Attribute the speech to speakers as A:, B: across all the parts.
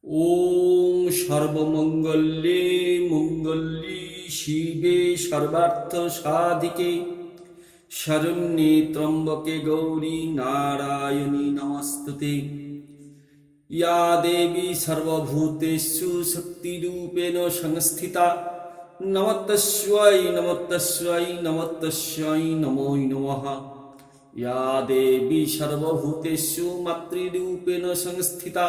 A: ওম সর্বমঙ্গলে মঙ্গলে শিবে সর্বার্থ সাধিকে শরণ্যে ত্র্যম্বকে গৌরী নারায়ণী নমস্তুতে। ইয়া দেবী সর্বভূতেষু শক্তিরূপেণ সংস্থিতা নমস্তস্যৈ নমস্তস্যৈ নমস্তস্যৈ নমো নমঃ। ইয়া দেবী সর্বভূতেষু মাতৃরূপেণ সংস্থিতা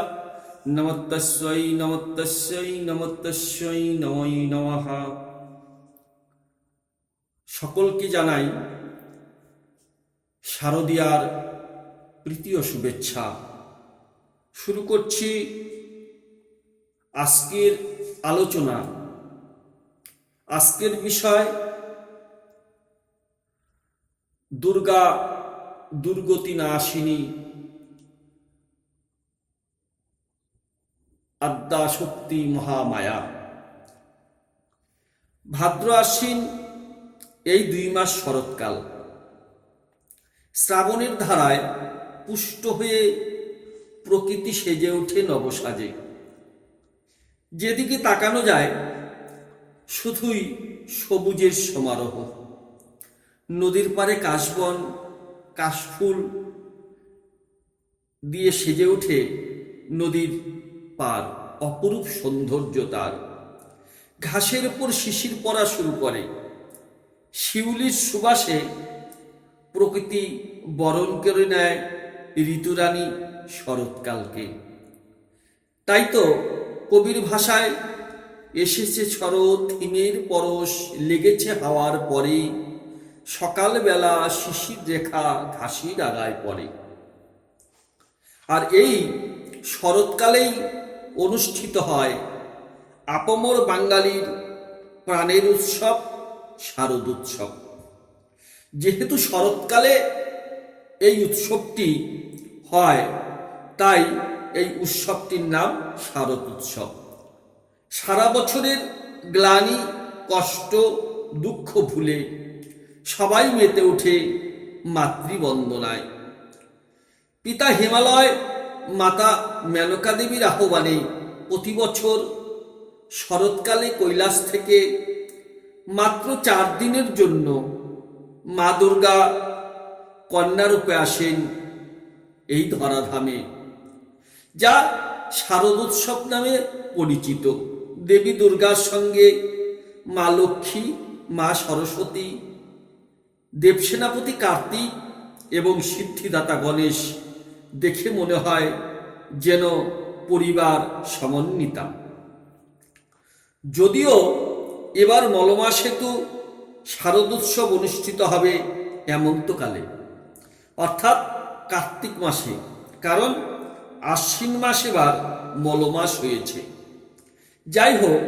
A: নমস্তস্যৈ নমস্তস্যৈ নমস্তস্যৈ নমো নমঃ। সকলকে জানাই শারদীয়ার প্রীতি ও শুভেচ্ছা। শুরু করছি আজকের আলোচনা। আজকের বিষয় দুর্গা দুর্গতি নাশিনী আদ্যা শক্তি মহামায়া। ভাদ্র আশ্বিন এই 2 মাস শরৎকাল। শ্রাবণের ধারায় পুষ্ট হয়ে প্রকৃতি সেজে ওঠে নবসাজে। যেদিকে তাকানো যায় শুধুই সবুজের সমারোহ। নদীর পাড়ে কাশবন কাশফুল দিয়ে সেজে ওঠে নদীর পার, অপরূপ সৌন্দর্য তার। ঘাসের উপর শিশির পড়া শুরু করে, শিউলির সুবাসে প্রকৃতি বরণ করে নেয় ঋতুরানী শরৎকালকে। তাই তো কবির ভাষায় এসেছে শরৎ হিমের পরশ লেগেছে হাওয়ার পরে, সকালবেলা শিশির রেখা ঘাসের আগায় পড়ে। আর এই শরৎকালেই অনুষ্ঠিত হয় আপামর বাঙালির প্রাণের উৎসব শারদ উৎসব। যেহেতু শরৎকালে এই উৎসবটি হয়, তাই এই উৎসবটির নাম শারদ উৎসব। সারা বছরের গ্লানি কষ্ট দুঃখ ভুলে সবাই মেতে ওঠে মাতৃবন্দনায়। পিতা হিমালয় মাতা মেনকা দেবীর আহ্বানে প্রতি বছর শরৎকালে কৈলাস থেকে মাত্র 4 দিনের জন্য মা দুর্গা কন্যারূপে আসেন এই ধরাধামে, যা শারদ উৎসব নামে পরিচিত। দেবী দুর্গার সঙ্গে মা লক্ষ্মী, মা সরস্বতী, দেবসেনাপতি কার্তিক এবং সিদ্ধিদাতা গণেশ দেখে মনে হয় যেন পরিবার সমন্বিতা। যদিও এবার মলমা সেতু শারদ উৎসব অনুষ্ঠিত হবে হেমন্তকালে, অর্থাৎ কার্তিক মাসে, কারণ আশ্বিন মাস এবার মলমাস হয়েছে। যাই হোক,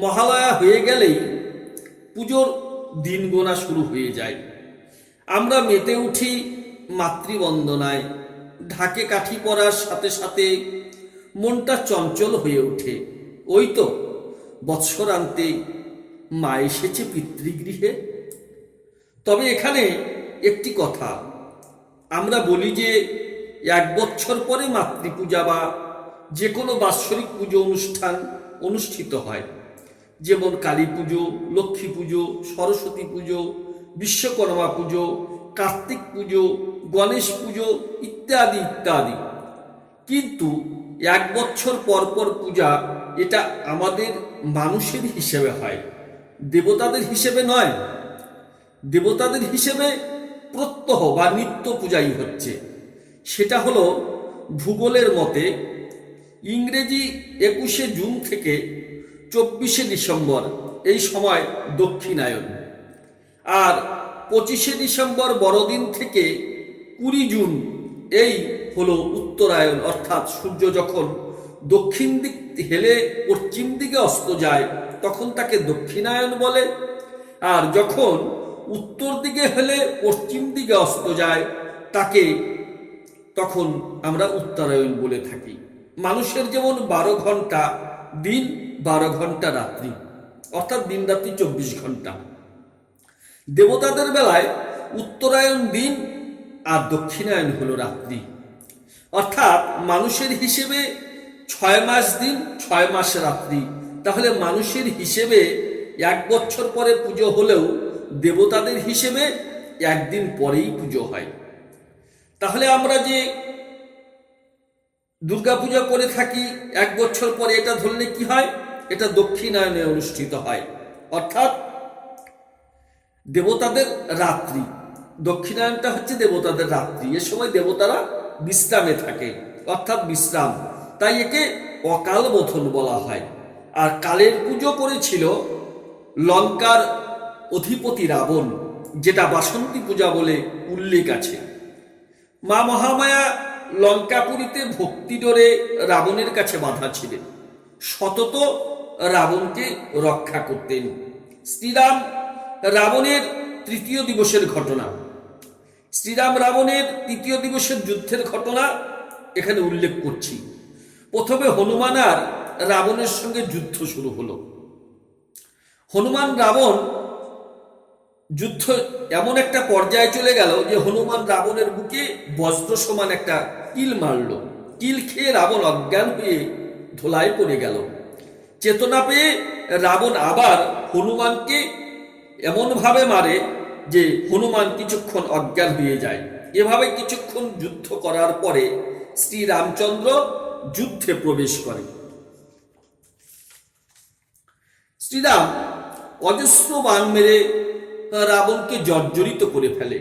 A: মহালয়া হয়ে গেলেই পুজোর দিন গোনা শুরু হয়ে যায়। আমরা মেতে উঠি মাতৃবন্দনায়। ঢাকে কাঠি পরার সাথে সাথে মনটা চঞ্চল হয়ে ওঠে। ওই তো বৎসরান্তে মা এসেছে পিতৃগৃহে। তবে এখানে একটি কথা, আমরা বলি যে 1 বছর পরে মাতৃপূজা বা যে কোনো বাৎসরিক পুজো অনুষ্ঠান অনুষ্ঠিত হয়, যেমন কালী পুজো, লক্ষ্মী পুজো, সরস্বতী পুজো, বিশ্বকর্মা পুজো, কার্তিক পুজো, গণেশ পুজো ইত্যাদি ইত্যাদি। কিন্তু 1 বছর পর পর পূজা, এটা আমাদের মানুষের হিসেবে হয়, দেবতাদের হিসেবে নয়। দেবতাদের হিসেবে প্রত্যহ বা নিত্য পূজাই হচ্ছে। সেটা হলো ভূগোলের মতে ইংরেজি 21শে জুন থেকে 24শে ডিসেম্বর, এই সময় দক্ষিণায়ন। আর 25শে ডিসেম্বর বড়দিন থেকে 20 জুন এই হলো উত্তরায়ণ, অর্থাৎ সূর্য যখন দক্ষিণ দিক হেলে পশ্চিম দিকে অস্ত যায় তখন তাকে দক্ষিণায়ন বলে। আর যখন উত্তর দিকে হেলে পশ্চিম দিকে অস্ত যায় তাকে তখন আমরা উত্তরায়ণ বলে থাকি। মানুষের যেমন 12 ঘন্টা দিন, 12 ঘন্টা রাত্রি, অর্থাৎ দিন রাত্রি 24 ঘন্টা। দেবতাদের বেলায় উত্তরায়ণ দিন আর দক্ষিণায়ন হলো রাত্রি। অর্থাৎ মানুষের হিসেবে 6 মাস দিন 6 মাস রাত্রি, তাহলে মানুষের হিসেবে 1 বছর পরে পুজো হলেও দেবতাদের হিসেবে একদিন পরেই পুজো হয়। তাহলে আমরা যে দুর্গাপূজা করে থাকি 1 বছর পরে, এটা ধরলে কি হয়? এটা দক্ষিণায়নে অনুষ্ঠিত হয়, অর্থাৎ দেবতাদের রাত্রি। দক্ষিণায়নটা হচ্ছে দেবতাদের রাত্রি, এ সময় দেবতারা বিশ্রামে থাকে, অর্থাৎ বিশ্রাম, তাই একে অকাল বোধন বলা হয়। আর কালের পুজো করেছিল লঙ্কার অধিপতি রাবণ, যেটা বাসন্তী পূজা বলে উল্লেখ আছে। মা মহামায়া লঙ্কাপুরীতে ভক্তি ডোরে রাবণের কাছে বাধা ছিলেন, সতত রাবণকে রক্ষা করতেন। শ্রীরাম রাবণের তৃতীয় দিবসের ঘটনা, শ্রীরাম রাবণের তৃতীয় দিবসের যুদ্ধের ঘটনা এখানে উল্লেখ করছি। প্রথমে হনুমান আর রাবণের সঙ্গে যুদ্ধ শুরু হলো। হনুমান রাবণ যুদ্ধ এমন একটা পর্যায়ে চলে গেল যে হনুমান রাবণের বুকে বজ্র সমান একটা কিল মারল। কিল খেয়ে রাবণ অজ্ঞান হয়ে ধোলায় পড়ে গেল। চেতনা পেয়ে রাবণ আবার হনুমানকে এমনভাবে মারে যে হনুমান কিছুক্ষণ অজ্ঞান হয়ে যায়। এভাবে কিছুক্ষণ যুদ্ধ করার পরে শ্রী রামচন্দ্র যুদ্ধে প্রবেশ করে। শ্রীরাম অজস্র বাণ মেরে রাবণকে জর্জরিত করে ফেলে।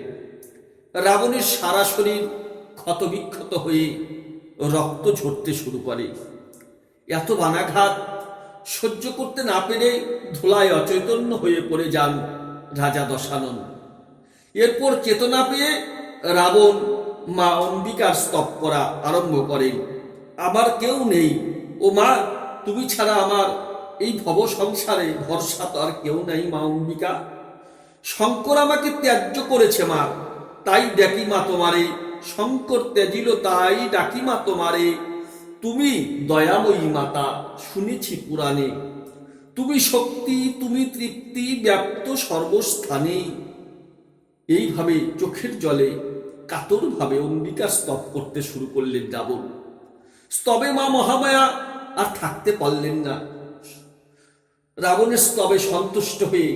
A: রাবণের সারা শরীর ক্ষতবিক্ষত হয়ে রক্ত ঝরতে শুরু করে। এত বাণাঘাত সহ্য করতে না পেরে ধোলায় অচৈতন্য হয়ে পড়ে যান রাজা দশানন। এরপর চেতনা পেয়ে রাবণ মা অম্বিকার স্তব করা আরম্ভ করেন। আমার কেউ নেই, ও মা, তুমি ছাড়া আমার এই ভব সংসারে ভরসা তো আর কেউ নেই মা অম্বিকা। শঙ্কর আমাকে ত্যায্য করেছে মা, তাই ডাকি মা তোমারে। শঙ্কর ত্যাজিল তাই ডাকি মা তোমারে। তুমি দয়াময়ী মাতা, শুনেছি পুরাণে। তুমি শক্তি, তুমি তৃপ্তি, ব্যাপ্ত সর্বস্থানে। এইভাবে চোখের জলে কাতরভাবে অম্বিকা স্তব করতে শুরু করলেন রাবণ। স্তবে মা মহামায়া আর থাকতে পারলেন না। রাবণের স্তবে সন্তুষ্ট হয়ে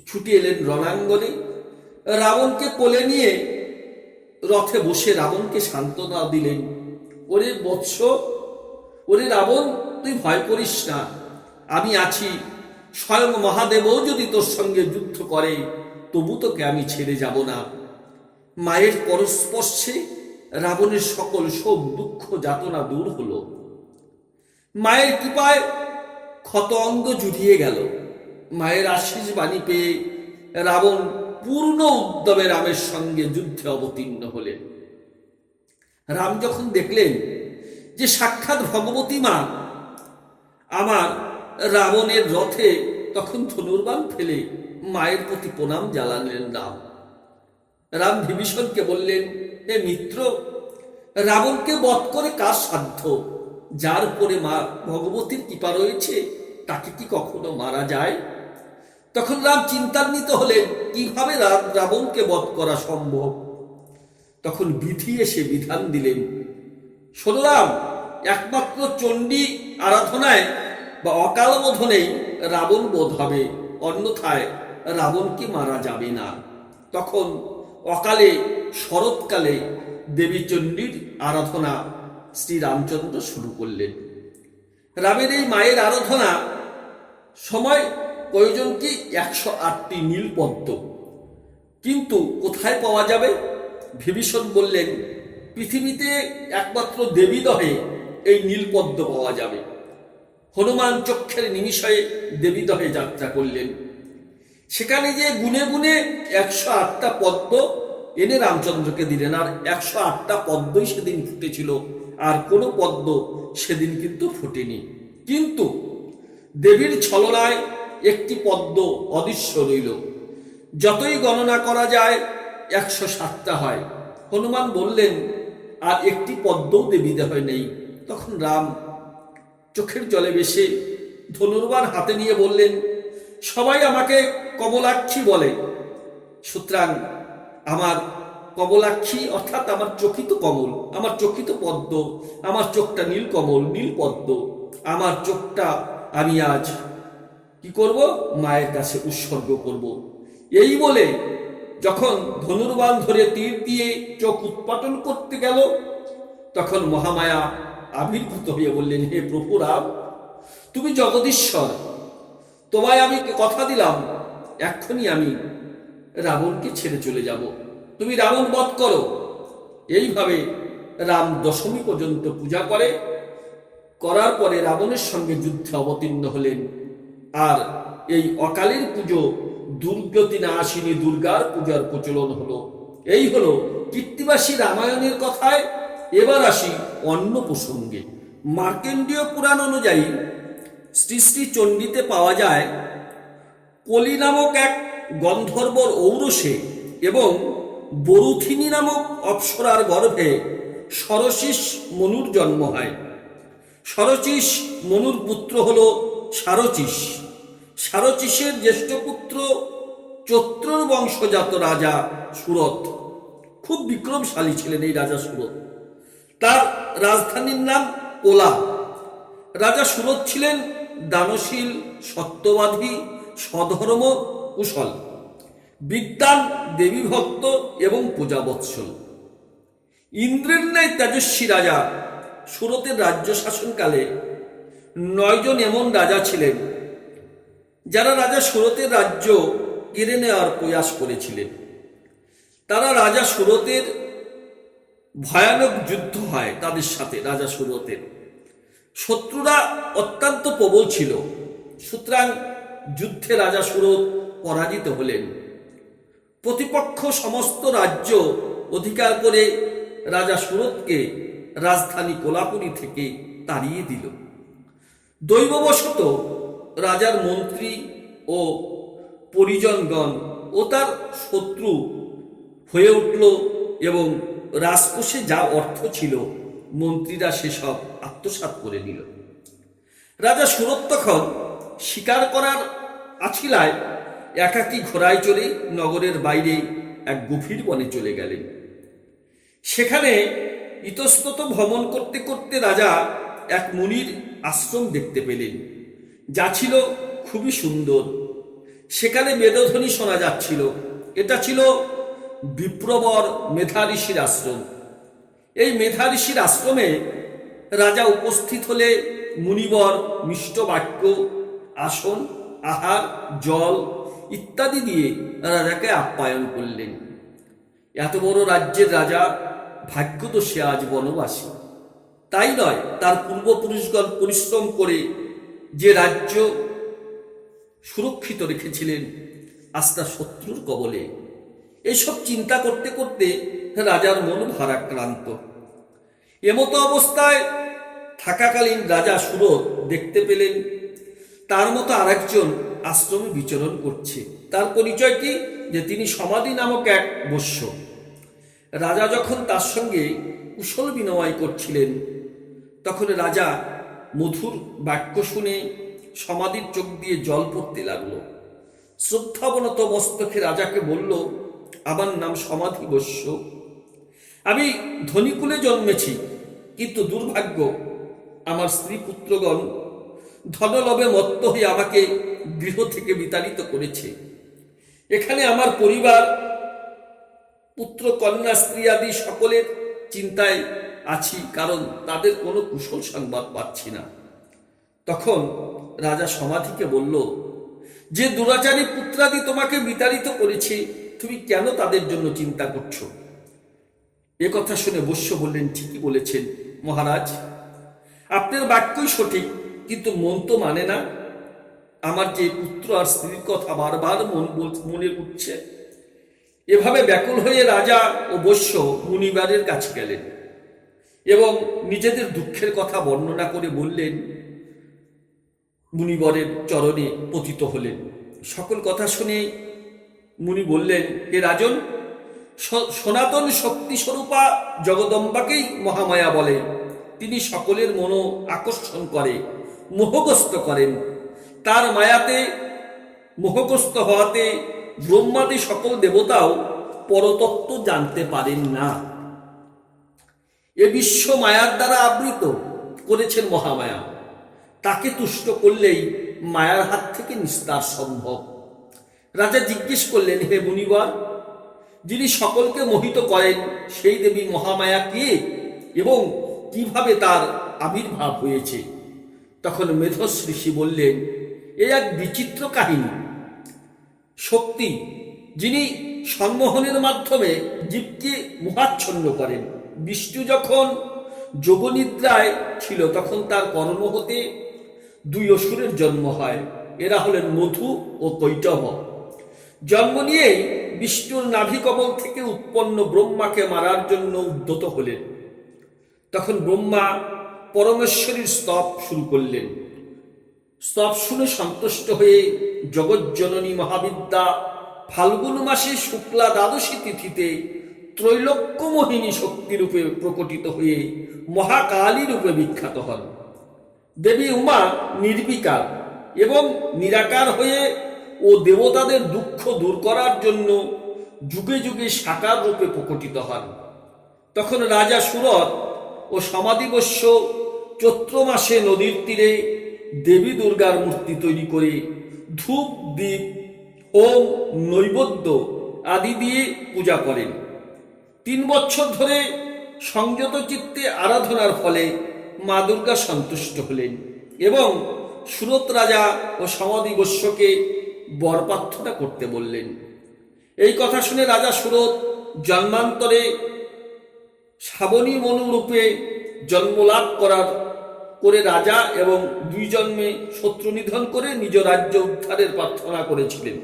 A: ছুটে এলেন রণাঙ্গনে। রাবণকে কোলে নিয়ে রথে বসে রাবণকে সান্ত্বনা দিলেন। ওরে বৎস, ওরে রাবণ, তুই ভয় করিস না, আমি আছি। স্বয়ং মহাদেবও যদি তোর সঙ্গে যুদ্ধ করে তবু তোকে আমি ছেড়ে যাব না। মায়ের পরস্পর্শে রাবণের সকল শোক দুঃখ যাতনা দূর হলো। মায়ের কৃপায় ক্ষত অঙ্গ জুড়িয়ে গেল। মায়ের আশীষ বাণী পেয়ে রাবণ পূর্ণ উদ্যমে রামের সঙ্গে যুদ্ধে অবতীর্ণ হলেন। রাম যখন দেখলেন যে সাক্ষাৎ ভগবতী মা আমার রাবণের রথে, তখন ধনুর্বাণ ফেলে মায়ের প্রতি প্রণাম জানালেন রাম। রাম বিভীষণকে বললেন, হে মিত্র, রাবণকে বধ করে কার সাধ্য? যার উপরে মা ভগবতীর কৃপা রয়েছে তাকে কি কখনো মারা যায়? তখন রাম চিন্তান্বিত হলেন কিভাবে রাবণকে বধ করা সম্ভব। তখন বিধি এসে বিধান দিলেন, শোনো রাম, একমাত্র চণ্ডী আরাধনায় বা অকাল বোধনেই রাবণ বধ হবে, অন্যথায় রাবণকে মারা যাবে না। তখন অকালে শরৎকালে দেবী চণ্ডীর আরাধনা শ্রী রামচন্দ্র শুরু করলেন। রামের এই মায়ের আরাধনা সময় প্রয়োজন কি 108টি নীলপদ্ম, কিন্তু কোথায় পাওয়া যাবে? বিভীষণ বললেন, পৃথিবীতে একমাত্র দেবীদহে এই নীলপদ্ম পাওয়া যাবে। হনুমান চক্ষের নিমিষয়ে দেবীদহে যাত্রা করলেন। সেখানে যে গুনে গুনে 108টা পদ্ম এনে রামচন্দ্রকে দিলেন। আর 108টা পদ্মই সেদিন ফুটেছিল, আর কোনো পদ্ম সেদিন কিন্তু ফোটেনি। কিন্তু দেবীর ছলনায় একটি পদ্ম অদৃশ্য রইল। যতই গণনা করা যায় 107টা হয়। হনুমান বললেন, আর একটি পদ্মও দেবী দেহে নেই। তখন রাম চোখের জলে ভেসে ধনুর্বাণ হাতে নিয়ে বললেন, সবাই আমাকে কমলাক্ষী বলে, সুতরাং আমার কমলাক্ষী অর্থাৎ আমার চকিত কমল, আমার চকিত পদ্ম, আমার চোখটা নীল কমল, নীল পদ্ম, আমার চোখটা আমি আজ কি করব, মায়ের কাছে উৎসর্গ করব। এই বলে যখন ধনুর্বাণ ধরে তীর দিয়ে চোখ উৎপাটন করতে গেল, তখন মহামায়া আবির্ভূত হয়ে বললেন, হে প্রভু রাম, তুমি জগদীশ্বর, তোমায় আমি কথা দিলাম এক্ষুনি আমি রাবণকে ছেড়ে চলে যাব, তুমি রাবণ বধ করো। এইভাবে রাম দশমী পর্যন্ত পূজা করার পরে রাবণের সঙ্গে যুদ্ধে অবতীর্ণ হলেন। আর এই অকালের পুজো দুর্গতি নাশিনী দুর্গার পূজার প্রচলন হলো। এই হলো কীর্তিবাসী রামায়ণের কথায়। এবার আসি অন্য প্রসঙ্গে। মার্কেন্ডীয় পুরাণ অনুযায়ী শ্রী শ্রী চণ্ডীতে পাওয়া যায়, কলি নামক এক গন্ধর্বর ঔরসে এবং বরুথিনী নামক অপ্সরার গর্ভে সরসিস মনুর জন্ম হয়। সরচিস মনুর পুত্র হল সারচিস। সারচিসের জ্যেষ্ঠ পুত্র চৈত্রর বংশজাত রাজা সুরথ। খুব বিক্রমশালী ছিলেন এই রাজা সুরথ। তার রাজধানীর নাম কোলা। রাজা সুরথ ছিলেন দানশীল, সত্যবাদী, স্বধর্ম, কুশল, বিদ্বান, দেবী ভক্ত এবং পূজাবৎসল। ইন্দ্রের ন্যায় তেজস্বী রাজা সুরতের রাজ্য শাসনকালে 9 জন এমন রাজা ছিলেন যারা রাজা সুরতের রাজ্য কেড়ে নেওয়ার প্রয়াস করেছিলেন। তারা রাজা সুরতের ভয়ানক যুদ্ধ হয় তাদের সাথে। রাজা সুরতের শত্রুরা অত্যন্ত প্রবল ছিল, সুতরাং যুদ্ধে রাজা সুরত পরাজিত হলেন। প্রতিপক্ষ সমস্ত রাজ্য অধিকার করে রাজা সুরতকে রাজধানী কোলাপুরী থেকে তাড়িয়ে দিল। দৈববশত রাজার মন্ত্রী ও পরিজনগণ ও তার শত্রু হয়ে উঠল এবং রাজকোষে যা অর্থ ছিল মন্ত্রীরা সেসব আত্মসাৎ করে নিল। রাজা সুরত তখন শিকার করার আছিলায় একাকী ঘোড়ায় চড়ে নগরের বাইরে এক গভীর বনে চলে গেলেন। সেখানে ইতস্তত ভ্রমণ করতে করতে রাজা এক মুনির আশ্রম দেখতে পেলেন, যা ছিল খুবই সুন্দর। সেখানে বেদধ্বনি শোনা যাচ্ছিল। এটা ছিল বিপ্রবর মেধা ঋষির আশ্রম। এই মেধা ঋষির আশ্রমে রাজা উপস্থিত হলে মুনিবর মিষ্ট বাক্য, আসন, আহার, জল ইত্যাদি দিয়ে রাজাকে আপ্যায়ন করলেন। এত বড় রাজ্যের রাজা ভাগ্য তো সে আজ বনবাসী। তাই নয়, তার পূর্বপুরুষগণ পরিশ্রম করে যে রাজ্য সুরক্ষিত রেখেছিলেন আজ তা শত্রুর কবলে। এসব চিন্তা করতে করতে রাজার মন ভারাক্রান্ত। এমতো অবস্থায় থাকাকালীন রাজা সুরত দেখতে পেলেন তার মতো আরেকজন আশ্রমে বিচরণ করছে। তার পরিচয় কি? যে তিনি সমাধি নামক এক বৈশ্য। রাজা যখন তার সঙ্গে কুশল বিনিময় করছিলেন, তখন রাজা মধুর বাক্য শুনে সমাধির চোখ দিয়ে জল পড়তে লাগলো। শ্রদ্ধাবনত মস্তকে রাজাকে বলল, আমার নাম সমাধি বৈশ্য। আমি ধনীকুলে জন্মেছি, কিন্তু দুর্ভাগ্য আমার স্ত্রী পুত্রগণ ধনলোভে মত্ত হয়ে আমাকে গৃহ থেকে বিতাড়িত করেছে। এখানে আমার পরিবার, পুত্র, কন্যা, স্ত্রী আদি সকলের চিন্তায় আছি, কারণ তাদের কোনো কুশল সংবাদ পাচ্ছি না। তখন রাজা সমাধিকে বলল, যে দুরাচারী পুত্রাদি তোমাকে বিতাড়িত করেছে, তুমি কেন তাদের জন্য চিন্তা করছো? এ কথা শুনে বৈশ্য বললেন, ঠিকই বলেছেন মহারাজ, আপনার বাক্যই সঠিক, কিন্তু মন তো মানে না। আমার যে পুত্র আর স্ত্রীর কথা বারবার মনে উঠছে। এভাবে ব্যাকুল হয়ে রাজা ও বৈশ্য মুনিবারের কাছে গেলেন এবং নিজেদের দুঃখের কথা বর্ণনা করে বললেন। মুনিবরের চরণে পতিত হলেন। সকল কথা শুনে মুনি বললেন, হে রাজন, সনাতন শক্তি স্বরূপা জগদম্বাকেই মহামায়া বলে। তিনি সকলের মন আকর্ষণ করে, মোহগ্রস্ত করেন। তার মায়াতে মোহগ্রস্ত হওয়াতে ব্রহ্মাদি সকল দেবতাও পরতত্ত্ব জানতে পারেন না। এ বিশ্ব মায়ার দ্বারা আবৃত করেছেন মহামায়া। তাকে তুষ্ট করলেই মায়ার হাত থেকে নিস্তার সম্ভব। রাজা জিজ্ঞেস করলেন, হে মুনিবর, যিনি সকলকে মোহিত করেন সেই দেবী মহামায়া কে এবং কিভাবে তার আবির্ভাব হয়েছে? তখন মেধস ঋষি বললেন, এ এক বিচিত্র কাহিনী। শক্তি, যিনি সম্মোহনের মাধ্যমে জীবকে মোহাচ্ছন্ন করেন। বিষ্ণু যখন যোগনিদ্রায় ছিল তখন তার কর্ণ হতে দুই অসুরের জন্ম হয়। এরা হলেন মধু ও কৈটভ। জন্ম নিয়েই বিষ্ণুর নাভিকমল থেকে উৎপন্ন ব্রহ্মাকে মারার জন্য উদ্যত হলেন। তখন ব্রহ্মা পরমেশ্বরীর স্তব শুরু করলেন। স্তব শুনে সন্তুষ্ট হয়ে জগজ্জননী মহাবিদ্যা ফাল্গুন মাসে শুক্লা দ্বাদশী তিথিতে ত্রৈলোক্য মোহিনী শক্তিরূপে প্রকটিত হয়ে মহাকালী রূপে বিখ্যাত হন। দেবী উমা নির্বিকার এবং নিরাকার হয়ে ও দেবতাদের দুঃখ দূর করার জন্য যুগে যুগে সাকার রূপে প্রকটিত হন। তখন রাজা সুরত ও সমাধিবস্য চৈত্র মাসে নদীর তীরে দেবী দুর্গার মূর্তি তৈরি করে ধূপ, দীপ, হোম, নৈবেদ্য আদি দিয়ে পূজা করেন। 3 বছর ধরে সংযত চিত্তে আরাধনার ফলে মা দুর্গা সন্তুষ্ট হলেন এবং সুরত রাজা ও সমাধিবস্যকে বর প্রার্থনা করতে বললেন। এই কথা শুনে রাজা সুরত জন্মান্তরে শ্রাবণী মনুরূপে জন্মলাভ করে রাজা এবং 2 জন্মে শত্রু নিধন করে নিজ রাজ্য উদ্ধারের প্রার্থনা করেছিলেন।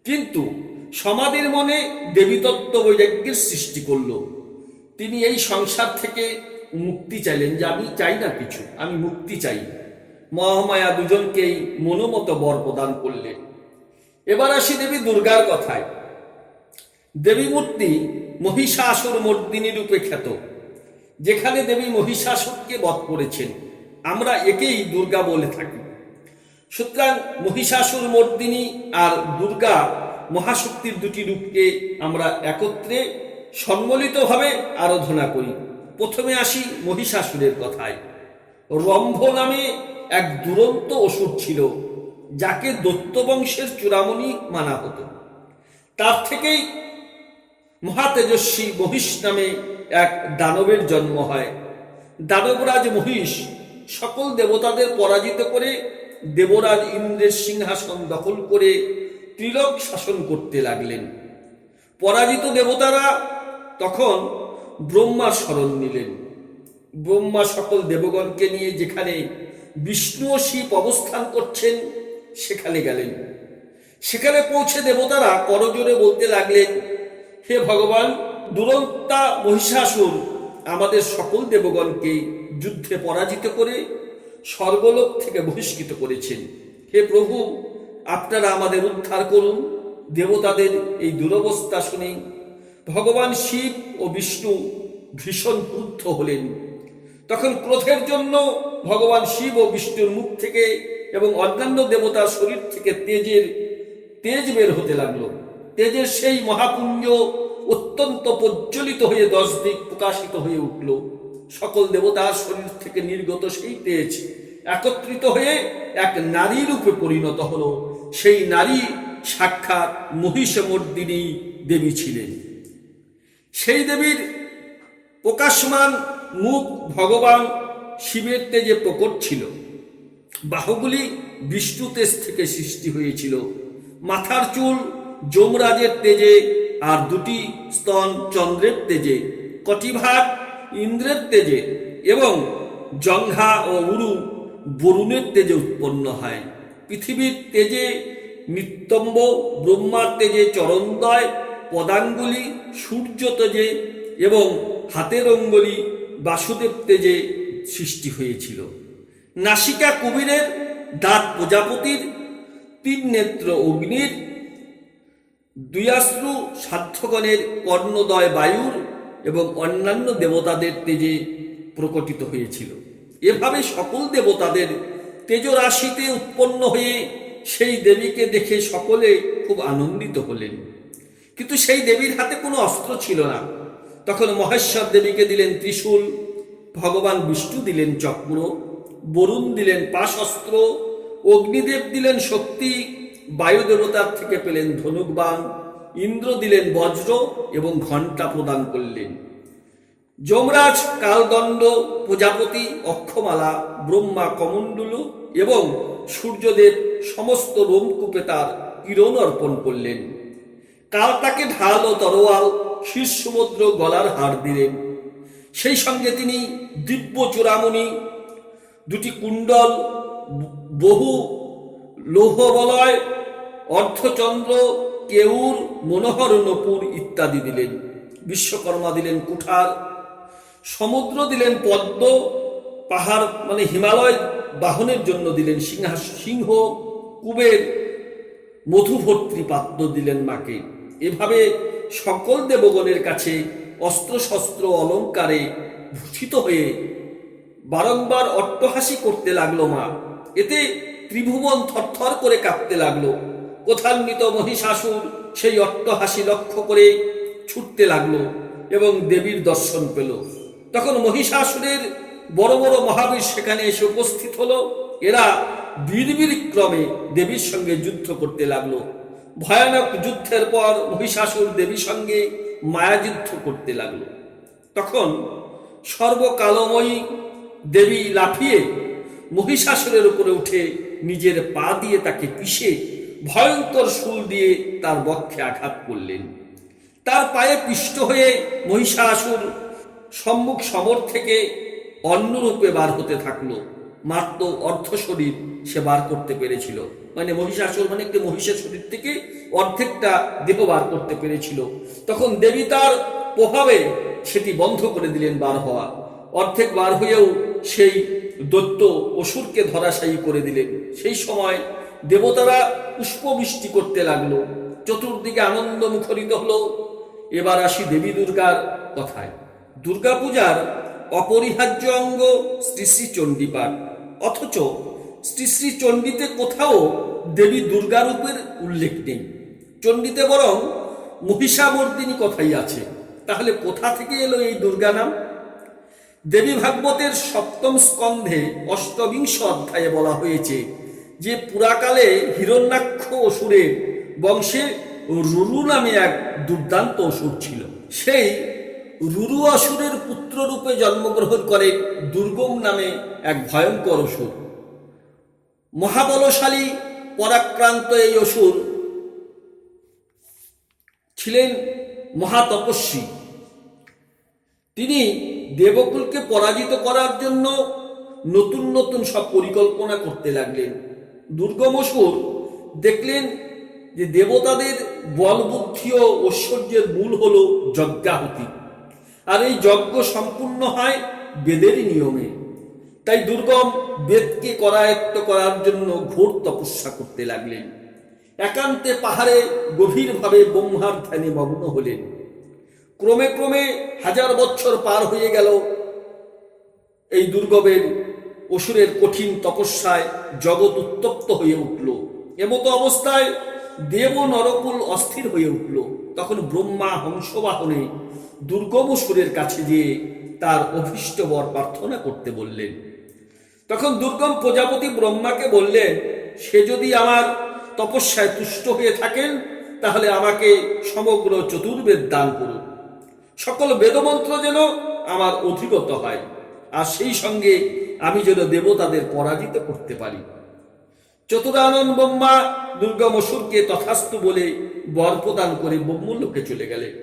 A: কিন্তু সমাধির মনে দেবীতত্ত্ব বৈরাগ্যের সৃষ্টি করল। তিনি এই সংসার থেকে মুক্তি চাইলেন, যে আমি চাই না কিছু, আমি মুক্তি চাই। মহামায়া দুজনকেই মনোমত বর প্রদান করলেন। এবার আসি দেবী দুর্গার কথায়। দেবী মূর্তি মহিষাসুর মর্দিনী রূপে খ্যাত। যেখানে দেবী মহিষাসুরকে বধ করেছেন, আমরা একেই দুর্গা বলে থাকি। সুতরাং মহিষাসুর মর্দিনী আর দুর্গা মহাশক্তির 2টি রূপকে আমরা একত্রে সম্মিলিতভাবে আরাধনা করি। প্রথমে আসি মহিষাসুরের কথায়। রম্ভ নামে এক দুরন্ত অসুর ছিল, যাকে দৈত্য বংশের চূড়ামণি মানা হতো। তার থেকেই মহাতেজস্বী মহিষ নামে এক দানবের জন্ম হয়। দানবরাজ মহিষ সকল দেবতাদের পরাজিত করে দেবরাজ ইন্দ্রের সিংহাসন দখল করে ত্রিলোক শাসন করতে লাগলেন। পরাজিত দেবতারা তখন ব্রহ্মার শরণ নিলেন। ব্রহ্মা সকল দেবগণকে নিয়ে যেখানে বিষ্ণু ও শিব অবস্থান করছেন সেখানে গেলেন। সেখানে পৌঁছে দেবতারা করজোরে বলতে লাগলেন, হে ভগবান, দুরন্তা মহিষাসুর আমাদের সকল দেবগণকে যুদ্ধে পরাজিত করে স্বর্গলোক থেকে বহিষ্কৃত করেছেন। হে প্রভু, আপনারা আমাদের উদ্ধার করুন। দেবতাদের এই দুরবস্থা শুনে ভগবান শিব ও বিষ্ণু ভীষণ ক্রুদ্ধ হলেন। তখন ক্রোধের জন্য ভগবান শিব ও বিষ্ণুর মুখ থেকে এবং অন্যান্য দেবতার শরীর থেকে তেজ বের হতে লাগলো। তেজের সেই মহাপুঞ্জ অত্যন্ত প্রজ্বলিত হয়ে 10 দিক প্রকাশিত হয়ে উঠল। সকল দেবতার শরীর থেকে নির্গত সেই তেজ একত্রিত হয়ে এক নারী রূপে পরিণত হলো। সেই নারী সাক্ষাৎ মহিষমর্দিনী দেবী ছিলেন। সেই দেবীর প্রকাশমান মুখ ভগবান শিবের তেজে প্রকট ছিল। বাহুগুলি বিষ্ণু তেজ থেকে সৃষ্টি হয়েছিল। মাথার চুল যমরাজের তেজে, আর 2টি স্তন চন্দ্রের তেজে, কটিভাগ ইন্দ্রের তেজে এবং জঙ্ঘা ও উরু বরুণের তেজে উৎপন্ন হয়। পৃথিবীর তেজে নিতম্ব, ব্রহ্মার তেজে চরণদ্বয়, পদাঙ্গুলি সূর্য তেজে এবং হাতের অঙ্গুলি বাসুদেব তেজে সৃষ্টি হয়েছিল। নাসিকা কুবেরের, দাঁত প্রজাপতির, 3 নেত্র অগ্নির, 2 অশ্রু সাধ্যগণের, কর্ণদয় বায়ুর এবং অন্যান্য দেবতাদের তেজে প্রকটিত হয়েছিল। এভাবে সকল দেবতাদের তেজরাশিতে উৎপন্ন হয়ে সেই দেবীকে দেখে সকলে খুব আনন্দিত হলেন। কিন্তু সেই দেবীর হাতে কোনো অস্ত্র ছিল না। তখন মহেশ্বর দেবীকে দিলেন ত্রিশূল, ভগবান বিষ্ণু দিলেন চক্র, বরুণ দিলেন পাশস্ত্র, অগ্নিদেব দিলেন শক্তি, বায়ু দেবতার থেকে পেলেন ধনুক বাণ, ইন্দ্র দিলেন বজ্র এবং ঘণ্টা প্রদান করলেন। যমরাজ কালদণ্ড, প্রজাপতি অক্ষমালা, ব্রহ্মা কমণ্ডলু এবং সূর্যদেব সমস্ত রোমকূপে তার কিরণ অর্পণ করলেন। কাল তাকে ঢাল ও তরোয়াল, শীর্ষমুদ্র গলার হার দিলেন। সেই সঙ্গে তিনি দিব্য চূড়ামণি, দুটি কুণ্ডল, বহু লৌহবলয়, অর্ধচন্দ্র, কেউর, মনোহর নপুর ইত্যাদি দিলেন। বিশ্বকর্মা দিলেন কুঠার, সমুদ্র দিলেন পদ্ম, পাহাড় মানে হিমালয় বাহনের জন্য দিলেন সিংহ, কুবের মধুভর্ত্রী পাত্র দিলেন মাকে। এভাবে সকল দেবগণের কাছে অস্ত্রশস্ত্র অলঙ্কারে ভূষিত হয়ে বারংবার অট্টহাসি করতে লাগলো মা। এতে ত্রিভুবন থরথর করে কাঁপতে লাগলো। কোথান্বিত মহিষাসুর সেই অট্টহাসি লক্ষ্য করে ছুটতে লাগলো এবং দেবীর দর্শন পেল। তখন মহিষাসুরের বড় বড় মহাবীর সেখানে এসে উপস্থিত হলো। এরা বীর ক্রমে দেবীর সঙ্গে যুদ্ধ করতে লাগলো। ভয়ানক যুদ্ধের পর মহিষাসুর দেবীর সঙ্গে মায়াযুদ্ধ করতে লাগলো। তখন সর্বকালময়ী দেবী লাফিয়ে মহিষাসুরের উপরে উঠে নিজের পা দিয়ে তাকে পিষে ভয়ঙ্কর শূল দিয়ে তার বক্ষে আঘাত করলেন। তার পায়ে পিষ্ট হয়ে মহিষাসুর সম্মুখ সমর থেকে অন্যরূপে বার হতে থাকলো। মাত্র অর্ধ শরীর সে বার করতে পেরেছিল, মানে মহিষাসুর মানে একটি মহিষের শরীর থেকে অর্ধেকটা দেহ বার করতে পেরেছিল। তখন দেবী তার প্রভাবে সেটি বন্ধ করে দিলেন বার হওয়া। অর্ধেক বার হয়েও সেই দৈত্য অসুরকে ধরাশায়ী করে দিলেন। সেই সময় দেবতারা পুষ্পবৃষ্টি করতে লাগলো, চতুর্দিকে আনন্দ মুখরিত হলো। এবার আসি দেবী দুর্গার কথায়। দুর্গাপূজার অপরিহার্য অঙ্গ শ্রী শ্রী চণ্ডী পাঠ, অথচ শ্রী শ্রী চণ্ডীতে কোথাও দেবী দুর্গা রূপের উল্লেখ নেই। চণ্ডীতে বরং মহিষামর্দিনী কথাই আছে। তাহলে কোথা থেকে এলো এই দুর্গা নাম? দেবী ভাগবতের সপ্তম স্কন্ধে অষ্টবিংশ অধ্যায়ে বলা হয়েছে যে পুরাকালে হিরণ্যাক্ষ অসুরের বংশে রুরু নামে এক দুর্দান্ত অসুর ছিল। সেই রুরু অসুরের পুত্র রূপে জন্মগ্রহণ করে দুর্গম নামে এক ভয়ঙ্কর অসুর। মহাবলশালী পরাক্রান্ত এই অসুর ছিলেন মহাতপস্বী। তিনি দেবকুলকে পরাজিত করার জন্য নতুন নতুন সব পরিকল্পনা করতে লাগলেন। দুর্গম অসুর দেখলেন যে দেবতাদের বল বুদ্ধি ও ঐশ্বর্যের মূল হল যজ্ঞাহুতি, আর এই যজ্ঞ সম্পূর্ণ হয় বেদেরই নিয়মে। তাই দুর্গম বেদকে করায়ত্ত করার জন্য ঘোর তপস্যা করতে লাগলেন। একান্তে পাহাড়ে গভীরভাবে ব্রহ্মার ধ্যানে মগ্ন হলেন। ক্রমে ক্রমে 1000 বছর পার হয়ে গেল। এই দুর্গমের অসুরের কঠিন তপস্যায় জগৎ উত্তপ্ত হয়ে উঠল। এমতো অবস্থায় দেব নরকুল অস্থির হয়ে উঠল। তখন ব্রহ্মা হংসবাহনে দুর্গম অসুরের কাছে গিয়ে তার অভীষ্ট বর প্রার্থনা করতে বললেন। তখন দুর্গম প্রজাপতি ব্রহ্মাকে বললেন, সে যদি আমার তপস্যায় তুষ্ট হয়ে থাকেন তাহলে আমাকে সমগ্র চতুর্বেদ দান করুন। সকল বেদমন্ত্র যেন আমার অধিগত হয়, আর সেই সঙ্গে আমি যেন দেবতাদের পরাজিত করতে পারি। চতুরানন ব্রহ্মা দুর্গম অসুরকে তথাস্তু বলে বর প্রদান করে ব্রহ্মলোকে চলে গেলেন।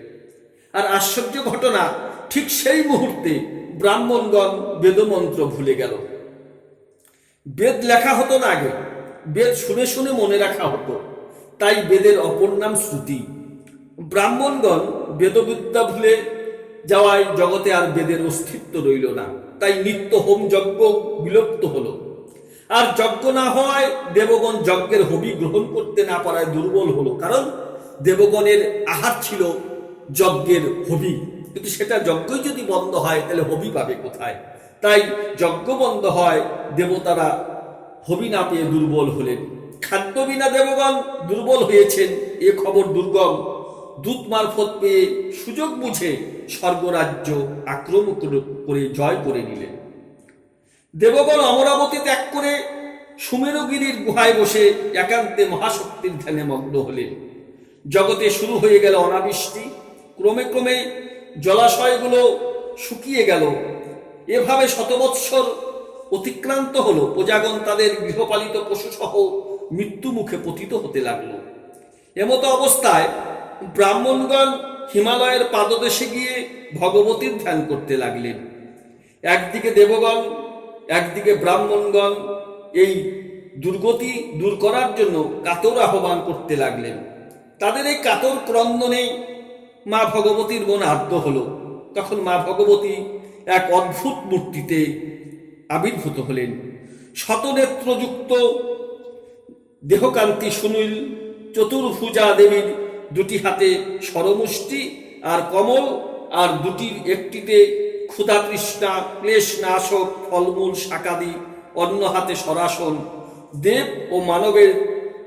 A: আর আশ্চর্য ঘটনা, ঠিক সেই মুহূর্তে ব্রাহ্মণগণ বেদমন্ত্র ভুলে গেল। বেদ লেখা হতো না আগে, বেদ শুনে শুনে মনে রাখা হতো। তাই বেদের অপর নাম শ্রুতি। ব্রাহ্মণগণ বেদবিদ্যা ভুলে যাওয়ায় জগতে আর বেদের অস্তিত্ব রইল না। তাই নিত্য হোম যজ্ঞ বিলুপ্ত হলো। আর যজ্ঞ না হওয়ায় দেবগণ যজ্ঞের হবি গ্রহণ করতে না পারায় দুর্বল হলো। কারণ দেবগণের আহার ছিল যজ্ঞের হবি, কিন্তু সেটা যজ্ঞই যদি বন্ধ হয় তাহলে হবি পাবে কোথায়? তাই যজ্ঞ বন্ধ হয়, দেবতারা হবি না পেয়ে দুর্বল হলেন। খাদ্য বিনা দেবগণ দুর্বল হয়েছেন এ খবর দুর্গম দূত মারফত পেয়ে সুযোগ বুঝে স্বর্গরাজ্য আক্রমণ করে জয় করে নিলেন। দেবগণ অমরাবতী ত্যাগ করে সুমেরুগিরির গুহায় বসে একান্তে মহাশক্তির ধ্যানে মগ্ন হলেন। জগতে শুরু হয়ে গেল অনাবৃষ্টি, ক্রমে ক্রমে জলাশয়গুলো শুকিয়ে গেল। এভাবে শতবৎসর অতিক্রান্ত হলো। প্রজাগণ তাদের গৃহপালিত পশুসহ মৃত্যু মুখে পতিত হতে লাগলো। এমতো অবস্থায় ব্রাহ্মণগণ হিমালয়ের পাদদেশে গিয়ে ভগবতীর ধ্যান করতে লাগলেন। একদিকে দেবগণ, একদিকে ব্রাহ্মণগণ এই দুর্গতি দূর করার জন্য কাতর আহ্বান করতে লাগলেন। তাদের এই কাতর ক্রন্দনে মা ভগবতীর মন আর্দ্র হলো। তখন মা ভগবতী এক অদ্ভুত মূর্তিতে আবির্ভূত হলেন। শতনেত্রযুক্ত দেহকান্তি সুনীল চতুর্ভুজা দেবীর দুটি হাতে স্বরমুষ্টি আর কমল, আর দুটির একটিতে ক্ষুধা তৃষ্ণা ক্লেশ নাশক ফলমূল শাকাদি, অন্য হাতে সরাসন। দেব ও মানবের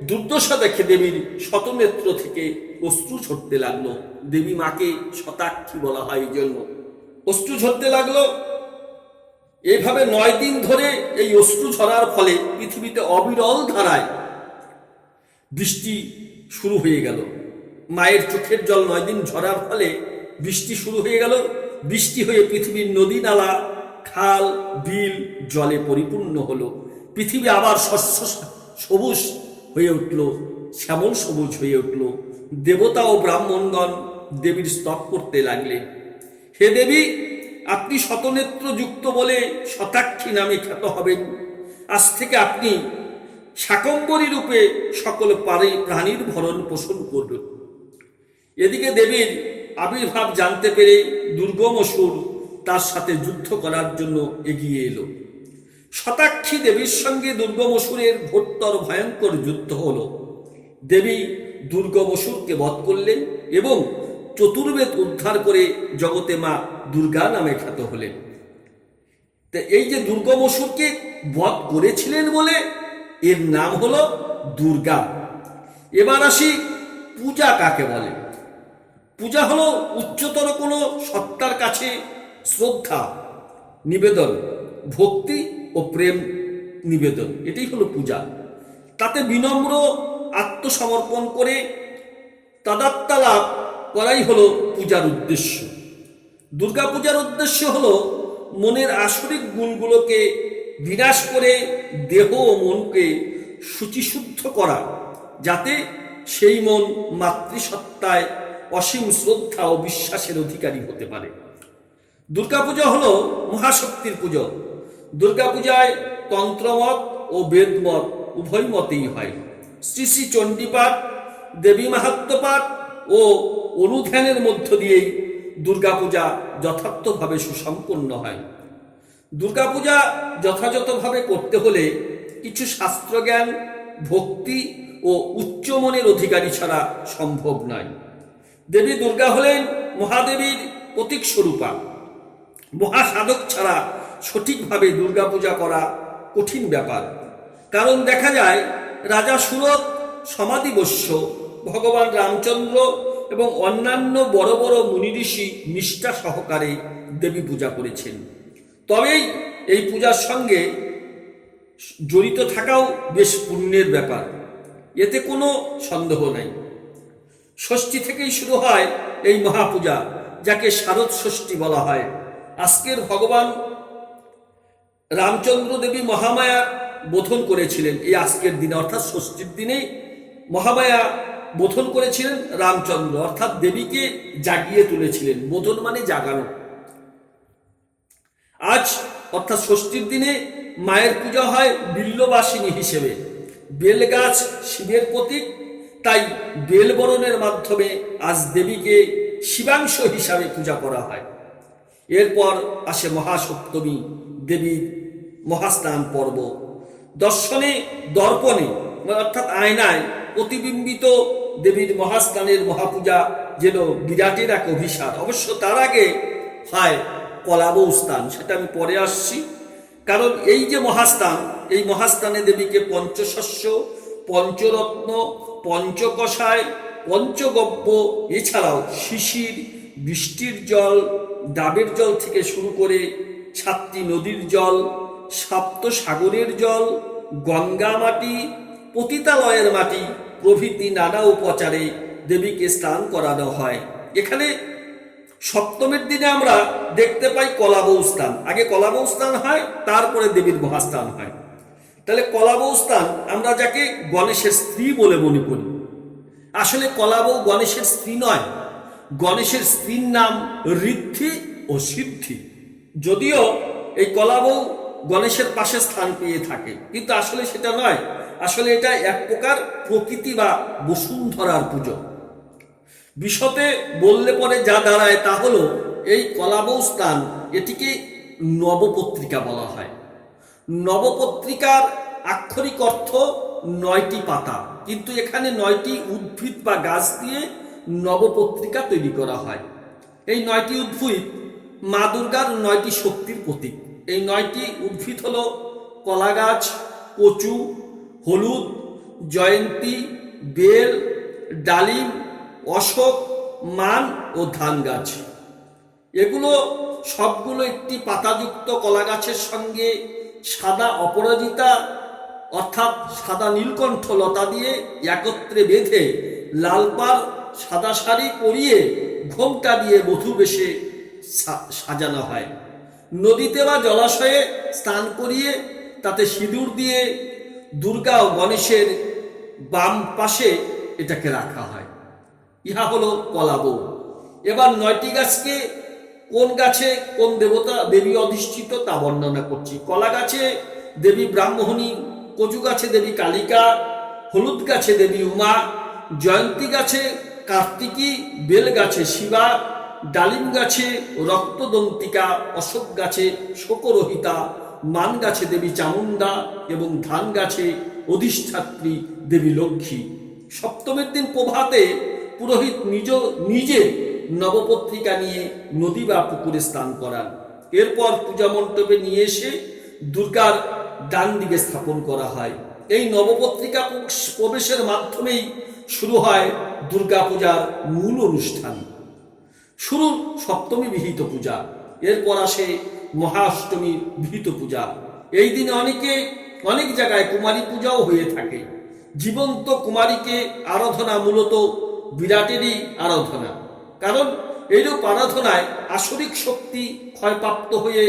A: দুর্দশা দেখে দেবীর শতনেত্র থেকে অশ্রু ঝরতে লাগলো। দেবী মাকে শতাক্ষী বলা হয়, এই জন্য অশ্রু ঝরতে লাগলো। এইভাবে 9 দিন ধরে এই অশ্রু ঝরার ফলে পৃথিবীতে অবিরল ধারায় বৃষ্টি শুরু হয়ে গেল। মায়ের চোখের জল 9 দিন ঝরার ফলে বৃষ্টি শুরু হয়ে গেল। বৃষ্টি হয়ে পৃথিবীর নদী নালা খাল বিল জলে পরিপূর্ণ হলো। পৃথিবী আবার শস্য সবুজ হয়ে উঠল, শ্যামল সবুজ হয়ে উঠল। দেবতা ও ব্রাহ্মণগণ দেবীর স্তব করতে লাগলেন। হে দেবী, আপনি শতনেত্র যুক্ত বলে শতাক্ষী নামে খ্যাত হবেন। আজ থেকে আপনি শাকম্ভরী রূপে সকল প্রাণীর ভরণ পোষণ করবেন। এদিকে দেবীর আবির্ভাব জানতে পেরে দুর্গম অসুর তার সাথে যুদ্ধ করার জন্য এগিয়ে এলো। শতাক্ষী দেবীর সঙ্গে দুর্গম অসুরের ঘোরতর ভয়ঙ্কর যুদ্ধ হলো। দেবী দুর্গম অসুরকে বধ করলেন এবং চতুর্বেদ উদ্ধার করে জগতে মা দুর্গা নামে খ্যাত হলেন। তো এই যে দুর্গম অসুরকে বধ করেছিলেন বলে এর নাম হলো দুর্গা। এবার আসি পূজা কাকে বলে। পূজা হলো উচ্চতর কোনো সত্তার কাছে শ্রদ্ধা নিবেদন, ভক্তি ও প্রেম নিবেদন, এটাই হলো পূজা। তাতে বিনম্র আত্মসমর্পণ করে তাদাত্ম্য লাভ করাই হলো পূজার উদ্দেশ্য। দুর্গা পূজার উদ্দেশ্য হলো মনের আসরিক গুণগুলোকে বিনাশ করে দেহ ও মনকে শুচিশুদ্ধ করা, যাতে সেই মন মাতৃসত্তায় অসীম শ্রদ্ধা ও বিশ্বাসের অধিকারী হতে পারে। দুর্গাপূজা হলো মহাশক্তির পুজো। দুর্গাপূজায় তন্ত্রমত ও বেদমত উভয় মতেই হয়। শ্রী শ্রী চণ্ডীপাঠ, দেবী মাহাত্ম্য পাঠ ও অনুধ্যানের মধ্য দিয়েই দুর্গাপূজা যথার্থভাবে সুসম্পন্ন হয়। দুর্গাপূজা যথাযথভাবে করতে হলে কিছু শাস্ত্রজ্ঞান, ভক্তি ও উচ্চ মনের অধিকারী ছাড়া সম্ভব নয়। দেবী দুর্গা হলেন মহাদেবীর প্রতীক স্বরূপা। মহাসাধক ছাড়া সঠিকভাবে দুর্গাপূজা করা কঠিন ব্যাপার। কারণ দেখা যায় রাজা সুরত সমাধিবস্য ভগবান রামচন্দ্র এবং অন্যান্য বড় বড় মুনি ঋষি নিষ্ঠা সহকারে দেবী পূজা করেছেন। তবেই এই পূজার সঙ্গে জড়িত থাকাও বেশ পুণ্যের ব্যাপার, এতে কোনো সন্দেহ নাই। ষষ্ঠী থেকেই শুরু হয় এই মহাপূজা, যাকে শারদ ষষ্ঠী বলা হয়। আজকের ভগবান রামচন্দ্র দেবী মহামায়া বোধন করেছিলেন এই আজকের দিনে, অর্থাৎ ষষ্ঠীর দিনেই মহামায়া বোধন করেছিলেন রামচন্দ্র, অর্থাৎ দেবীকে জাগিয়ে তুলেছিলেন। বোধন মানে জাগানো। আজ অর্থাৎ ষষ্ঠীর দিনে মায়ের পূজা হয় বিল্লবাসিনী হিসেবে। বেলগাছ শিবের প্রতীক, তাই বেলবরণের মাধ্যমে আজ দেবীকে শিবাংশ হিসাবে পূজা করা হয়। এরপর আসে মহাসপ্তমী, দেবীর মহাস্নান পর্ব। দর্শনে দর্পণে অর্থাৎ আয়নায় প্রতিবিম্বিত দেবীর মহাস্নানের মহাপূজা যেন বিরাটের এক অভিসার। অবশ্য তার আগে হয় কলাবৌ স্থান, সেটা আমি পরে আসছি। কারণ এই যে মহাস্থান, এই মহাস্থানে দেবীকে পঞ্চশস্য, পঞ্চরত্ন, পঞ্চকষায় পঞ্চগব্য এছাড়াও শিশির, বৃষ্টির জল, ডাবের জল থেকে শুরু করে 7টি নদীর জল, সপ্ত সাগরের জল, গঙ্গা মাটি, পতিতালয়ের মাটি প্রভৃতি নানা উপচারে দেবীকে স্নান করানো হয়। এখানে সপ্তমীর দিনে আমরা দেখতে পাই কলাবউ স্নান। আগে কলাবউ স্নান হয়, তারপরে দেবীর মহাস্নান হয়। তাহলে কলাবউ স্নান আমরা যাকে গণেশের স্ত্রী বলে মনে করি, আসলে কলাবউ গণেশের স্ত্রী নয়। গণেশের স্ত্রীর নাম ঋদ্ধি ও সিদ্ধি। যদিও এই কলাবউ গণেশের পাশে স্থান পেয়ে থাকে, কিন্তু আসলে সেটা নয়। আসলে এটা এক প্রকার প্রকৃতি বা বসুন্ধরার পুজো। বিশদে বললে পরে যা দাঁড়ায় তা হলো এই কলাবউ স্থান, এটিকে নবপত্রিকা বলা হয়। নবপত্রিকার আক্ষরিক অর্থ 9টি পাতা, কিন্তু এখানে 9টি উদ্ভিদ বা গাছ দিয়ে নবপত্রিকা তৈরি করা হয়। এই 9টি উদ্ভিদ মা দুর্গার 9টি শক্তির প্রতীক। এই 9টি উদ্ভিদ হলো কলা গাছ, কচু, হলুদ, জয়ন্তী, বেল, ডালিম, অশোক, মান ও ধান গাছ। এগুলো সবগুলো একটি পাতাযুক্ত কলা গাছের সঙ্গে সাদা অপরাজিতা অর্থাৎ সাদা নীলকণ্ঠ লতা দিয়ে একত্রে বেঁধে লাল পাড় সাদা শাড়ি পরিয়ে ঘোমটা দিয়ে বধূ বেশে সাজানো হয়। নদীতে বা জলাশয়ে স্নান করিয়ে তাতে সিঁদুর দিয়ে দুর্গা ও গণেশের বাম পাশে এটাকে রাখা হয়। ইহা হলো কলাবউ। এবার 9টি গাছকে কোন গাছে কোন দেবতা দেবী অধিষ্ঠিত তা বর্ণনা করছি। কলা গাছে দেবী ব্রাহ্মণী, কচু গাছে দেবী কালিকা, হলুদ গাছে দেবী উমা, জয়ন্তী গাছে কার্তিকী, বেল গাছে শিবা, ডালিম গাছে রক্তদন্তিকা, অশোক গাছে শোকরহিতা, মান গাছে দেবী চামুণ্ডা এবং ধান গাছে অধিষ্ঠাত্রী দেবী লক্ষ্মী। সপ্তমীর দিন প্রভাতে পুরোহিত নিজে নবপত্রিকা নিয়ে নদী বা পুকুরে স্নান করান। এরপর পূজা মণ্ডপে নিয়ে এসে দুর্গার ডান দিকে স্থাপন করা হয়। এই নবপত্রিকা প্রবেশের মাধ্যমেই শুরু হয় দুর্গা পূজার মূল অনুষ্ঠান। শুরু সপ্তমী বিহিত পূজা, এরপর আসে মহাষ্টমী বিহিত পূজা। এই দিনে অনেক জায়গায় কুমারী পূজাও হয়ে থাকে। জীবন্ত কুমারীকে আরাধনা মূলত বিরাটেরই আরাধনা, কারণ এইরূপ আরাধনায় আসরিক শক্তি ক্ষয়প্রাপ্ত হয়ে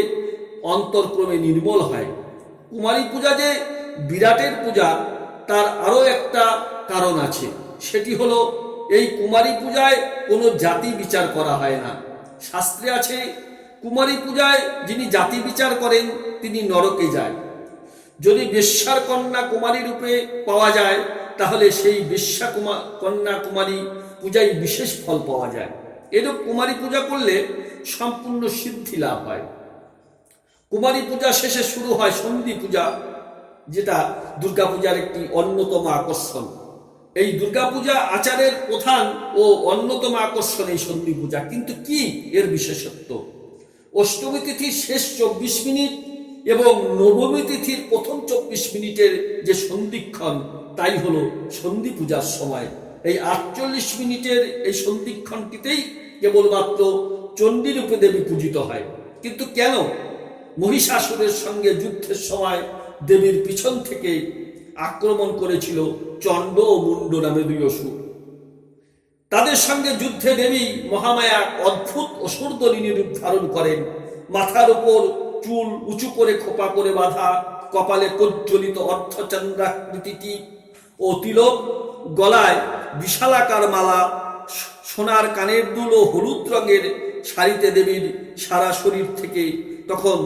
A: অন্তর্ক্রমে নির্মল হয়। কুমারী পূজা যে বিরাটের পূজা তার আরও একটা কারণ আছে, সেটি হলো এই কুমারী পূজায় কোনো জাতি বিচার করা হয় না। শাস্ত্রে আছে কুমারী পূজায় যিনি জাতি বিচার করেন তিনি নরকে যায়। যদি বেশ্যার কন্যা কুমারী রূপে পাওয়া যায় তাহলে সেই বেশ্যা কন্যা কুমারী পূজায় বিশেষ ফল পাওয়া যায়। এরূপ কুমারী পূজা করলে সম্পূর্ণ সিদ্ধি লাভ হয়। কুমারী পূজা শেষে শুরু হয় সন্ধি পূজা, যেটা দুর্গাপূজার একটি অন্যতম আকর্ষণ। এই দুর্গাপূজা আচারের প্রধান ও অন্যতম আকর্ষণ এই সন্ধি পূজা। কিন্তু কি এর বিশেষত্ব? অষ্টমী তিথির শেষ 24 মিনিট এবং নবমী তিথির প্রথম 24 মিনিটের যে সন্ধিক্ষণ, তাই হলো সন্ধি পূজার সময়। এই 48 মিনিটের এই সন্ধিক্ষণটিতেই কেবলমাত্র চণ্ডীরূপে দেবী পূজিত হয়। কিন্তু কেন? মহিষাসুরের সঙ্গে যুদ্ধের সময় দেবীর পিছন থেকে আক্রমণ করেছিল চণ্ড ও মুণ্ড নামে 2 অসুর। তাদের সঙ্গে যুদ্ধে দেবী মহামায়া অদ্ভুত অসুরদলিনী রূপ ধারণ করেন। মাথার উপর চুল উঁচু করে খোপা করে বাঁধা, কপালে প্রজ্বলিত অর্ধচন্দ্রাকৃতি ও তিলক, গলায় বিশালাকার মালা, সোনার কানের দুল ও হলুদ রঙের শাড়িতে দেবীর সারা শরীর থেকে তখন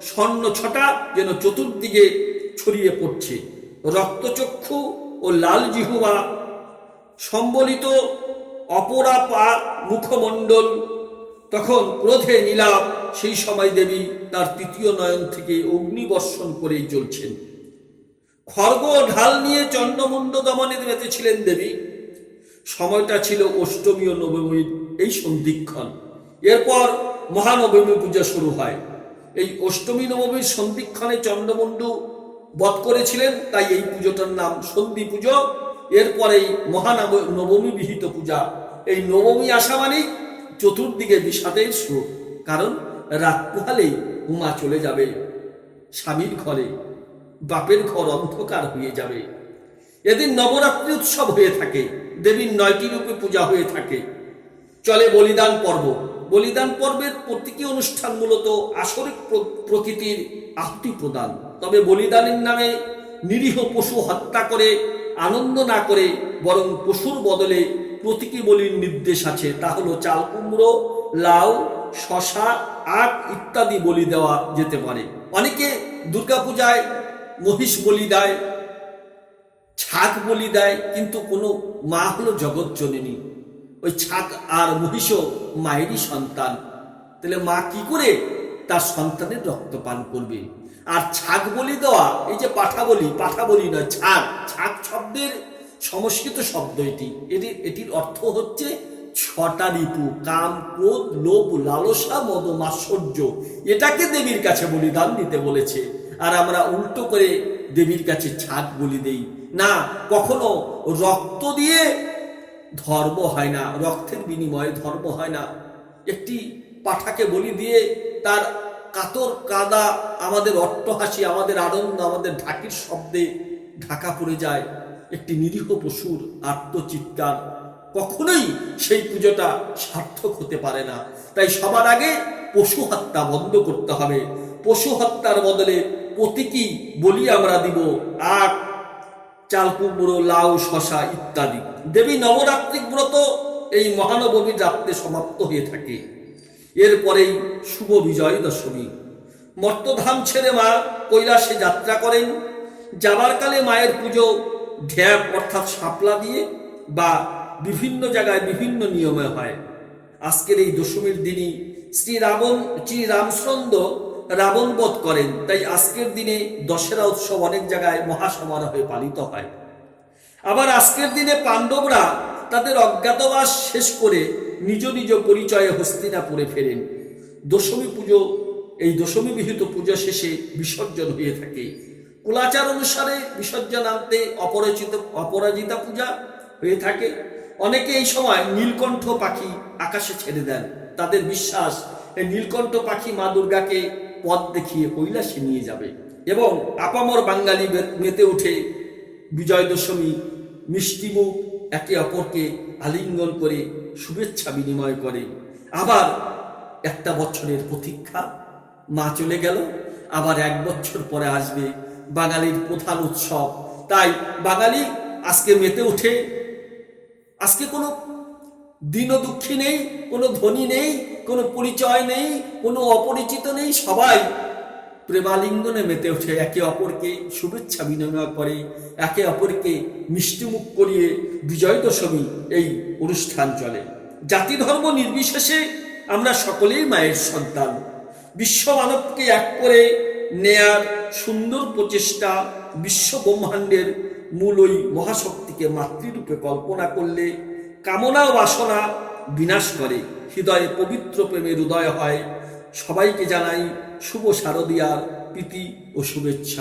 A: স্বর্ণ ছটা যেন চতুর্দিকে ছড়িয়ে পড়ছে। রক্তচক্ষু ও লাল জিহ্বা সম্বলিত অপরাপা মুখমণ্ডল, তখন ক্রোধে নীলাভ। সেই সময় দেবী তার 3য় নয়ন থেকে অগ্নিবর্ষণ করেই চলছেন। খড়গ ঢাল নিয়ে চণ্ডমুণ্ড দমনে মেতেছিলেন দেবী। সময়টা ছিল অষ্টমী ও নবমীর এই সন্ধিক্ষণ। এরপর মহানবমী পূজা শুরু হয়। এই অষ্টমী নবমীর সন্ধিক্ষণে চণ্ডমুণ্ড বধ করেছিলেন, তাই এই পুজোটার নাম সন্ধি পুজো। এরপরেই নবমী বিহিত পূজা। এই নবমী আসা মানেই চতুর্দিকে বিষাদের সুর, কারণ রাত পোহালেই উমা চলে যাবে স্বামীর ঘরে, বাপের ঘর অন্ধকার হয়ে যাবে। এদিন নবরাত্রি উৎসব হয়ে থাকে, দেবীর 9টি রূপে পূজা হয়ে থাকে। চলে বলিদান পর্ব। বলিদান পর্বের প্রতীকী অনুষ্ঠান মূলত আসরিক প্রকৃতির আহুতি প্রদান। তবে বলিদানের নামে নিরীহ পশু হত্যা করে আনন্দ না করে বরং পশুর বদলে প্রতীকী বলির নির্দেশ আছে। তা হলো চাল কুমড়ো, লাউ, শশা, আখ ইত্যাদি বলি দেওয়া যেতে পারে। অনেকে দুর্গাপূজায় মহিষ বলি দেয়, ছাগ বলি দেয়, কিন্তু কোনো মা হলো জগৎ জননী, ওই ছাগ আর মহিষও মায়েরই সন্তান। তাহলে মা কি করে তার সন্তানের রক্ত পান করবে? আর ছাগ বলি দেওয়া, এই যে পাঠা বলি নয়, ছাগ। ছাগ শব্দের সংস্কৃত শব্দ এটির অর্থ হচ্ছে 6টা রিপু: কাম, ক্রোধ, লোভ, লালসা, মদ, মাৎসর্য। এটাকে দেবীর কাছে বলিদান দিতে বলেছে। আর আমরা উল্টো করে দেবীর কাছে ছাগ বলি দেই না। কখনো রক্ত দিয়ে ধর্ম হয় না, রক্তের বিনিময়ে ধর্ম হয় না। একটি পাঠাকে বলি দিয়ে তার কাতর কাদা, আমাদের অট্টহাসি, আমাদের আনন্দ, আমাদের ঢাকির শব্দে ঢাকা পড়ে যায়। একটি নিরীহ পশুর আত্মচিৎকার, কখনোই সেই পুজোটা সার্থক হতে পারে না। তাই সবার আগে পশু হত্যা বন্ধ করতে হবে। পশু হত্যার বদলে প্রতীকী বলি আমরা দিব, আখ, চাল কুমড়ো, লাউ, শশা ইত্যাদি। দেবী নবরাত্রিক ব্রত এই মহানবমীর রাত্রে সমাপ্ত হয়ে থাকে। এরপরেই শুভ বিজয় দশমী। মর্তধাম ছেড়ে মা কৈলাসে যাত্রা করেন। যাবার কালে মায়ের পুজো ঢ্যাপ অর্থাৎ শাপলা দিয়ে বা বিভিন্ন জায়গায় বিভিন্ন নিয়মে হয়। আজকের এই দশমীর দিনই শ্রী রামচন্দ্র রাবণ বধ করেন। তাই আজকের দিনে দশেরা উৎসব অনেক জায়গায় মহাসমারোহে পালিত হয়। আবার আজকের দিনে পাণ্ডবরা তাদের অজ্ঞাতবাস শেষ করে নিজ নিজ পরিচয়ে হস্তিনাপুরে ফেরেন। দশমী পুজো, এই দশমী বিহিত পুজো শেষে বিসর্জন হয়ে থাকে। কুলাচার অনুসারে বিসর্জনান্তে অপরাজিতা পূজা হয়ে থাকে। অনেকে এই সময় নীলকণ্ঠ পাখি আকাশে ছেড়ে দেন। তাদের বিশ্বাস এই নীলকণ্ঠ পাখি মা দুর্গাকে পথ দেখিয়ে কৈলাসে নিয়ে যাবে। এবং আপামর বাঙালি মেতে উঠে বিজয় দশমী মিষ্টিমুখ একে অপরকে আলিঙ্গন করে শুভেচ্ছা বিনিময় করে। আবার একটা বছরের প্রতীক্ষা, মা চলে গেল, আবার 1 বছর পরে আসবে বাঙালির প্রধান উৎসব। তাই বাঙালি আজকে মেতে উঠে। আজকে কোনো দীন দুঃখী নেই, কোনো ধনী নেই, কোনো পরিচয় নেই, কোনো অপরিচিত নেই। সবাই প্রেমালিঙ্গনে মেতে ওঠে, একে অপরকে শুভেচ্ছা বিনিময় করে, একে অপরকে মিষ্টিমুখ করিয়ে বিজয় দশমী এই অনুষ্ঠান চলে। জাতি ধর্ম নির্বিশেষে আমরা সকলেই মায়ের সন্তান। বিশ্ব মানবকে এক করে নেয়ার সুন্দর প্রচেষ্টা বিশ্ব ব্রহ্মাণ্ডের মূল ওই মহাশক্তিকে মাতৃরূপে কল্পনা করলে কামনা ও বাসনা বিনাশ করে, হৃদয়ে পবিত্র প্রেমের উদয় হয়। সবাইকে জানাই শুভ শারদীয়ার প্রীতি ও শুভেচ্ছা।